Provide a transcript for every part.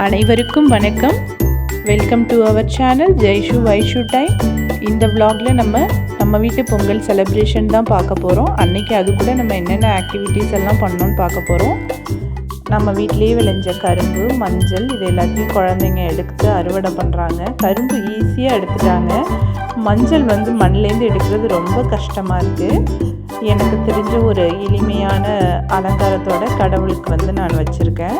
அனைவருக்கும் வணக்கம். Welcome to our channel Jaishu Vaishu time. இந்த vlogல நம்ம வீட்டு பொங்கல் செலிப்ரேஷன் தான் பார்க்க போகிறோம். அன்றைக்கி அது கூட நம்ம என்னென்ன ஆக்டிவிட்டீஸ் எல்லாம் பண்ணோன்னு பார்க்க போகிறோம். நம்ம வீட்டிலேயே விளைஞ்ச கரும்பு, மஞ்சள் இது எல்லாத்தையும் குழந்தைங்க எடுத்து அறுவடை பண்ணுறாங்க. கரும்பு ஈஸியாக எடுத்துட்டாங்க. மஞ்சள் மண்ணிலேருந்து எடுக்கிறது ரொம்ப கஷ்டமாக இருக்குது. எனக்கு தெரிஞ்ச ஒரு எளிமையான அலங்காரத்தோட கடவுளுக்கு நான் வச்சுருக்கேன்.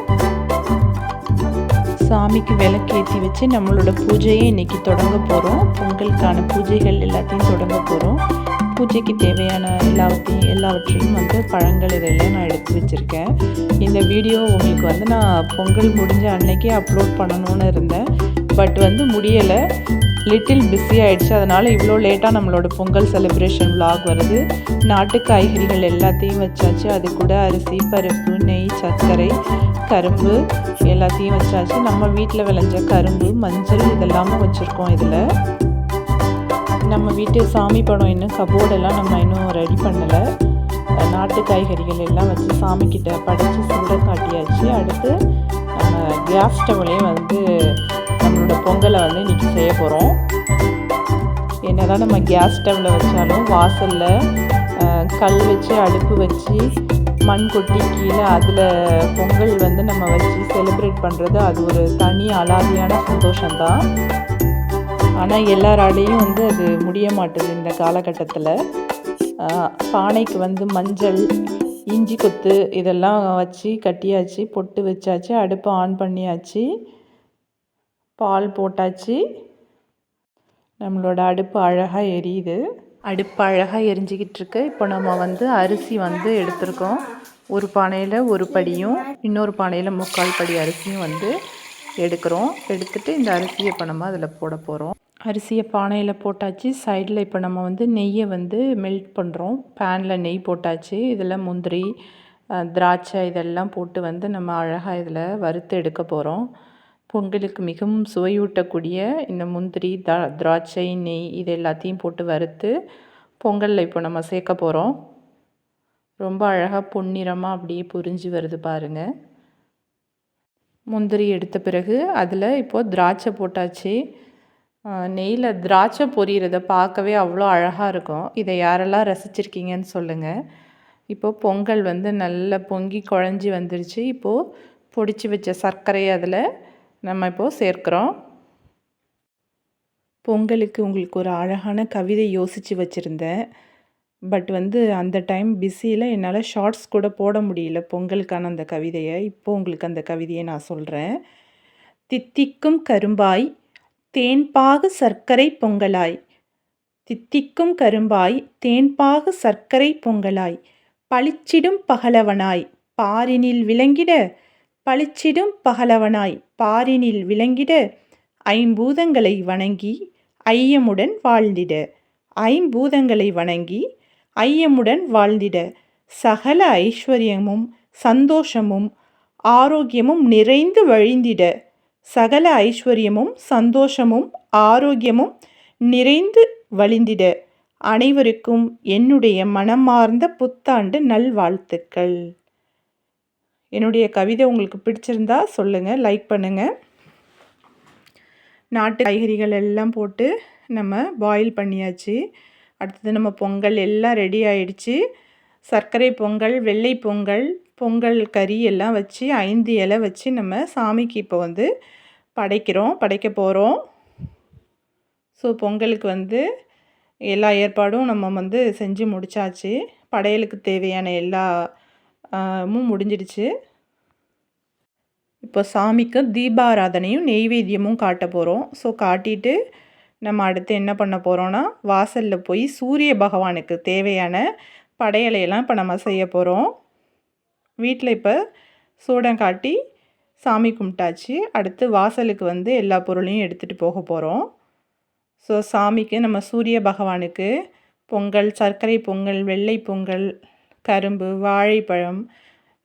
சாமிக்கு விளக்கேற்றி வச்சு நம்மளோட பூஜையை இன்றைக்கி தொடங்க போகிறோம். பொங்கலுக்கான பூஜைகள் எல்லாத்தையும் தொடங்க போகிறோம். பூஜைக்கு தேவையான எல்லாவற்றையும் பழங்கள் இதெல்லாம் நான் எடுத்து வச்சுருக்கேன். இந்த வீடியோ உங்களுக்கு நான் பொங்கல் முடிஞ்ச அன்னைக்கே அப்லோட் பண்ணணும்னு இருந்தேன். பட் முடியலை, லிட்டில் பிஸி ஆகிடுச்சு. அதனால் இவ்வளோ லேட்டாக நம்மளோட பொங்கல் செலிப்ரேஷன் vlog வருது. நாட்டு காய்கறிகள் எல்லாத்தையும் வச்சாச்சு. அது கூட அரிசி, பருப்பு, நெய், சர்க்கரை, கரும்பு எல்லாத்தையும் வச்சாச்சு. நம்ம வீட்டில் விளைஞ்ச கரும்பு, மஞ்சள் இதெல்லாமும் வச்சுருக்கோம். இதில் நம்ம வீட்டு சாமி படம் இன்னும் கபோர்டெல்லாம் நம்ம இன்னும் ரெடி பண்ணலை. நாட்டு காய்கறிகள் எல்லாம் வச்சு சாமிக்கிட்ட படைச்சி சூட காட்டியாச்சு. அடுத்து நம்ம கேஸ் ஸ்டவ்லேயும் நம்மளோட பொங்கலை இன்றைக்கி செய்ய போகிறோம். என்னதான் நம்ம கேஸ் ஸ்டவ்வில் வச்சாலும் வாசலில் கல் வச்சு அடுப்பு வச்சு மண் கொட்டி கீழே அதில் பொங்கல் நம்ம வச்சு செலிப்ரேட் பண்ணுறது அது ஒரு தனி அலாதியான சந்தோஷம்தான். ஆனால் எல்லாராலையும் அது முடிய மாட்டுது இந்த காலகட்டத்தில். பானைக்கு மஞ்சள், இஞ்சி கொத்து இதெல்லாம் வச்சு கட்டியாச்சு, பொட்டு வச்சாச்சு, அடுப்பை ஆன் பண்ணியாச்சு, பால் போட்டாச்சு. நம்மளோட அடுப்பு அழகாக எரியுது. அடுப்பு அழகாக எரிஞ்சிக்கிட்டு இருக்கு. இப்போ நம்ம அரிசி எடுத்திருக்கோம். ஒரு பானையில் ஒரு படியும் இன்னொரு பானையில் 3/4 படி அரிசியும் எடுக்கிறோம். எடுத்துகிட்டு இந்த அரிசியை இப்போ நம்ம அதில் போட போகிறோம். அரிசியை பானையில் போட்டாச்சு. சைடில் இப்போ நம்ம நெய்யை மெல்ட் பண்ணுறோம். பேனில் நெய் போட்டாச்சு. இதில் முந்திரி, திராட்சை இதெல்லாம் போட்டு நம்ம அழகாக இதில் வறுத்து எடுக்க போகிறோம். பொங்கலுக்கு மிகவும் சுவையூட்டக்கூடிய இந்த முந்திரி, திராட்சை, நெய் இது எல்லாத்தையும் போட்டு வறுத்து பொங்கலில் இப்போ நம்ம சேர்க்க போகிறோம். ரொம்ப அழகாக பொன்னிறமாக அப்படியே பொரிஞ்சு வருது பாருங்கள். முந்திரி எடுத்த பிறகு அதில் இப்போது திராட்சை போட்டாச்சு. நெய்யில் திராட்சை பொரியிறத பார்க்கவே அவ்வளோ அழகாக இருக்கும். இதை யாரெல்லாம் ரசிச்சிருக்கீங்கன்னு சொல்லுங்கள். இப்போது பொங்கல் நல்லா பொங்கி குழஞ்சி வந்துருச்சு. இப்போது பொடிச்சு வச்ச சர்க்கரையை அதில் நம்ம இப்போது சேர்க்குறோம். பொங்கலுக்கு உங்களுக்கு ஒரு அழகான கவிதை யோசித்து வச்சுருந்தேன். பட் அந்த டைம் பிஸியில் என்னால் ஷார்ட்ஸ் கூட போட முடியல பொங்கலுக்கான அந்த கவிதையை. இப்போது உங்களுக்கு அந்த கவிதையை நான் சொல்கிறேன். தித்திக்கும் கரும்பாய் தேன்பாகு சர்க்கரை பொங்கலாய், தித்திக்கும் கரும்பாய் தேன்பாகு சர்க்கரை பொங்கலாய், பளிச்சிடும் பகலவனாய் பாரினில் விளங்கிட, பளிச்சிடும் பகலவனாய் பாரினில் விளங்கிட, ஐம்பூதங்களை வணங்கி ஐயமுடன் வாழ்ந்திட, ஐம்பூதங்களை வணங்கி ஐயமுடன் வாழ்ந்திட, சகல ஐஸ்வர்யமும் சந்தோஷமும் ஆரோக்கியமும் நிறைந்து வழிந்திட, சகல ஐஸ்வர்யமும் சந்தோஷமும் ஆரோக்கியமும் நிறைந்து வழிந்திட, அனைவருக்கும் என்னுடைய மனமார்ந்த புத்தாண்டு நல்வாழ்த்துக்கள். என்னுடைய கவிதை உங்களுக்கு பிடிச்சிருந்தா சொல்லுங்கள், லைக் பண்ணுங்கள். நாட்டு காய்கறிகள் எல்லாம் போட்டு நம்ம பாயில் பண்ணியாச்சு. அடுத்தது நம்ம பொங்கல் எல்லாம் ரெடி ஆயிடுச்சு. சர்க்கரை பொங்கல், வெள்ளை பொங்கல், பொங்கல் கறி எல்லாம் வச்சு 5 இலை வச்சு நம்ம சாமிக்கு இப்போ படைக்க போகிறோம். ஸோ பொங்கலுக்கு எல்லா ஏற்பாடும் நம்ம செஞ்சு முடித்தாச்சு. படையலுக்கு தேவையான எல்லாமும் முடிஞ்சிடுச்சு. இப்போ சாமிக்கு தீபாராதனையும் நெய்வேத்தியமும் காட்ட போகிறோம். ஸோ காட்டிட்டு நம்ம அடுத்து என்ன பண்ண போகிறோன்னா, வாசலில் போய் சூரிய பகவானுக்கு தேவையான படையலையெல்லாம் இப்போ நம்ம செய்ய போகிறோம். வீட்டில் இப்போ சூடம் காட்டி சாமி கும்பிட்டாச்சு. அடுத்து வாசலுக்கு எல்லா பொருளையும் எடுத்துகிட்டு போக போகிறோம். ஸோ சாமிக்கு நம்ம சூரிய பகவானுக்கு பொங்கல், சர்க்கரை பொங்கல், வெள்ளை பொங்கல், கரும்பு, வாழைப்பழம்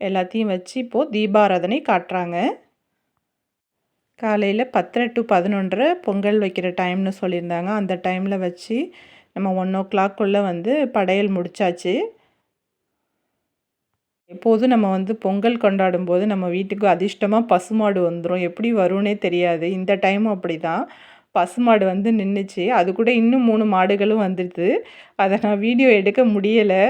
எல்லாத்தையும் வச்சு இப்போது தீபாராதனை காட்டுறாங்க. காலையில் 10 to 11 பொங்கல் வைக்கிற டைம்னு சொல்லியிருந்தாங்க. அந்த டைமில் வச்சு நம்ம 1 o'clock படையல் முடித்தாச்சு. எப்போதும் நம்ம வந்து பொங்கல் கொண்டாடும்போது நம்ம வீட்டுக்கு அதிர்ஷ்டமாக பசுமாடு வந்துடும். எப்படி வரும்னே தெரியாது. இந்த டைமும் அப்படி தான். பசுமாடு வந்து நின்றுச்சு. அது கூட இன்னும் 3 மாடுகளும் வந்துடுது. அதை நான் வீடியோ எடுக்க முடியலை.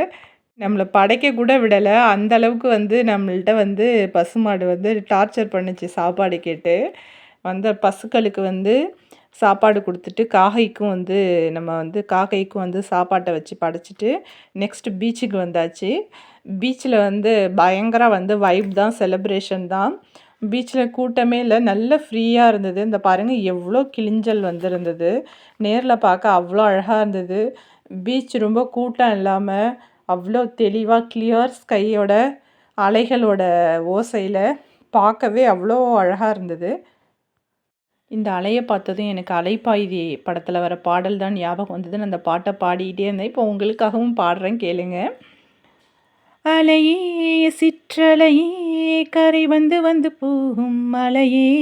நம்மளை படைக்க கூட விடலை. அந்த அளவுக்கு வந்து நம்மள்ட்ட வந்து பசுமாடு வந்து டார்ச்சர் பண்ணுச்சு சாப்பாடு கேட்டு. வந்த பசுக்களுக்கு வந்து சாப்பாடு கொடுத்துட்டு காக்கைக்கும் வந்து நம்ம வந்து காக்கைக்கும் வந்து சாப்பாட்டை வச்சு படைச்சிட்டு நெக்ஸ்ட்டு பீச்சுக்கு வந்தாச்சு. பீச்சில் வந்து பயங்கர வந்து வைப் தான், செலிப்ரேஷன் தான். பீச்சில் கூட்டமே இல்லை, நல்ல ஃப்ரீயாக இருந்தது. இந்த பாருங்கள் எவ்வளோ கிளிஞ்சல் வந்திருந்தது. நேரில் பார்க்க அவ்வளோ அழகாக இருந்தது. பீச் ரொம்ப கூட்டம் இல்லாமல் அவ்வளோ தெளிவாக கிளியர் ஸ்கையோட அலைகளோட ஓசையில் பார்க்கவே அவ்வளோ அழகாக இருந்தது. இந்த அலையை பார்த்ததும் எனக்கு அலைப்பாயுதே படத்தில் வர பாடல் தான் ஞாபகம் வந்ததுன்னு அந்த பாட்டை பாடிக்கிட்டே இருந்தேன். இப்போ உங்களுக்காகவும் பாடுறேன், கேளுங்க. அலையே சிற்றலையே கரை வந்து வந்து போகும் மலையே,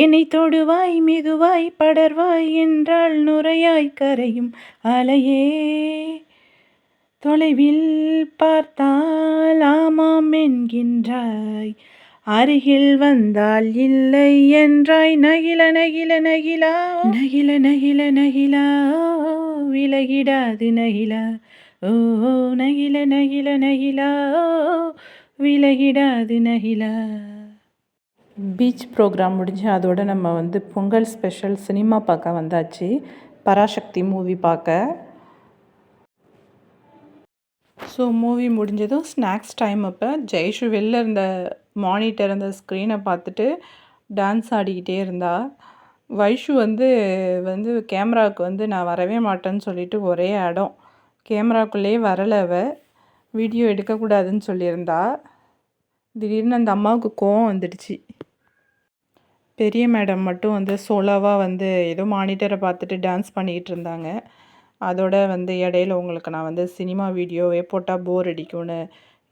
என்னை தொடுவாய் மெதுவாய் படர்வாய் என்றால் நுரையாய் கரையும் அலையே, தொலைவில் பார்த்தால் ஆமாம் என்கின்றாய், அருகில் வந்தால் இல்லை என்றாய், நகில நகில நகிலா நகில நகில நகிலா விலகிடாது நகிலா, ஓ நகில நகில நகிலா விலகிடாது நகிலா. பீச் ப்ரோக்ராம் முடிஞ்சு அதோட நம்ம வந்து பொங்கல் ஸ்பெஷல் சினிமா பார்க்க வந்தாச்சு. பராசக்தி மூவி பார்க்க. ஸோ மூவி முடிஞ்சதும் ஸ்நாக்ஸ் டைம். அப்போ ஜெயஸ்ரீ வெளில இருந்த மானிட்டர் அந்த ஸ்க்ரீனை பார்த்துட்டு டான்ஸ் ஆடிக்கிட்டே இருந்தா. வைஷு வந்து வந்து கேமராவுக்கு வந்து நான் வரவே மாட்டேன்னு சொல்லிட்டு ஒரே இடம். கேமராக்குள்ளேயே வரலை. வீடியோ எடுக்கக்கூடாதுன்னு சொல்லியிருந்தா. திடீர்னு அந்த அம்மாவுக்கு கோவம் வந்துடுச்சு. பெரிய மேடம் மட்டும் வந்து சோலோவாக வந்து ஏதோ மானிட்டரை பார்த்துட்டு டான்ஸ் பண்ணிக்கிட்டு இருந்தாங்க. அதோட வந்து இடையில உங்களுக்கு நான் வந்து சினிமா வீடியோவே போட்டால் போர் அடிக்கும்னு,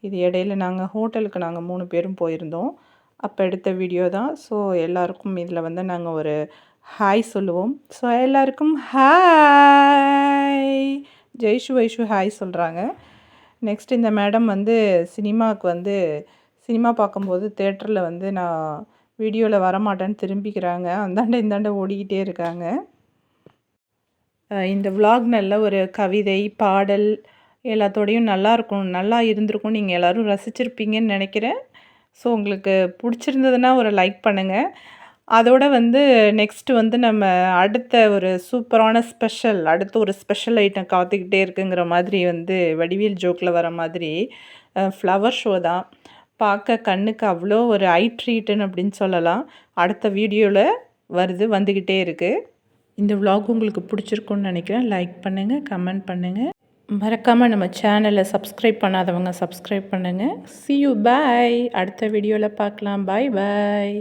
இது இடையில நாங்கள் ஹோட்டலுக்கு நாங்கள் 3 பேரும் போயிருந்தோம். அப்போ எடுத்த வீடியோ தான். ஸோ எல்லாருக்கும் இதில் வந்து நாங்கள் ஒரு ஹாய் சொல்லுவோம். ஸோ எல்லாருக்கும் ஹாய். ஜெய்ஷு வைஷு ஹாய் சொல்கிறாங்க. நெக்ஸ்ட் இந்த மேடம் வந்து சினிமாவுக்கு வந்து சினிமா பார்க்கும்போது தேட்டரில் வந்து நான் வீடியோவில் வரமாட்டேன்னு திரும்பிக்கிறாங்க. அந்தாண்ட இந்தாண்ட ஓடிக்கிட்டே இருக்காங்க. இந்த விலாக் நல்ல ஒரு கவிதை பாடல் எல்லாத்தோடையும் நல்லா இருந்திருக்கும். நீங்கள் எல்லோரும் ரசிச்சிருப்பீங்கன்னு நினைக்கிறேன். ஸோ உங்களுக்கு பிடிச்சிருந்ததுன்னா ஒரு லைக் பண்ணுங்கள். அதோட வந்து நெக்ஸ்ட்டு வந்து நம்ம அடுத்த ஒரு சூப்பரான அடுத்த ஒரு ஸ்பெஷல் ஐட்டம் காத்துக்கிட்டே இருக்குங்கிற மாதிரி வந்து வடிவேல் ஜோக்கில் வர மாதிரி ஃப்ளவர் ஷோ தான். பார்க்க கண்ணுக்கு அவ்வளோ ஒரு ஐ ட்ரீட்டுன்னு அப்படின்னு சொல்லலாம். அடுத்த வீடியோவில் வந்துக்கிட்டே இருக்குது. இந்த விலாக் உங்களுக்கு பிடிச்சிருக்குன்னு நினைக்கிறேன். லைக் பண்ணுங்கள், கமெண்ட் பண்ணுங்கள். மறக்காமல் நம்ம சேனலை சப்ஸ்கிரைப் பண்ணாதவங்க சப்ஸ்கிரைப் பண்ணுங்கள். See you, bye. அடுத்த வீடியோவில் பார்க்கலாம். பாய் பாய்.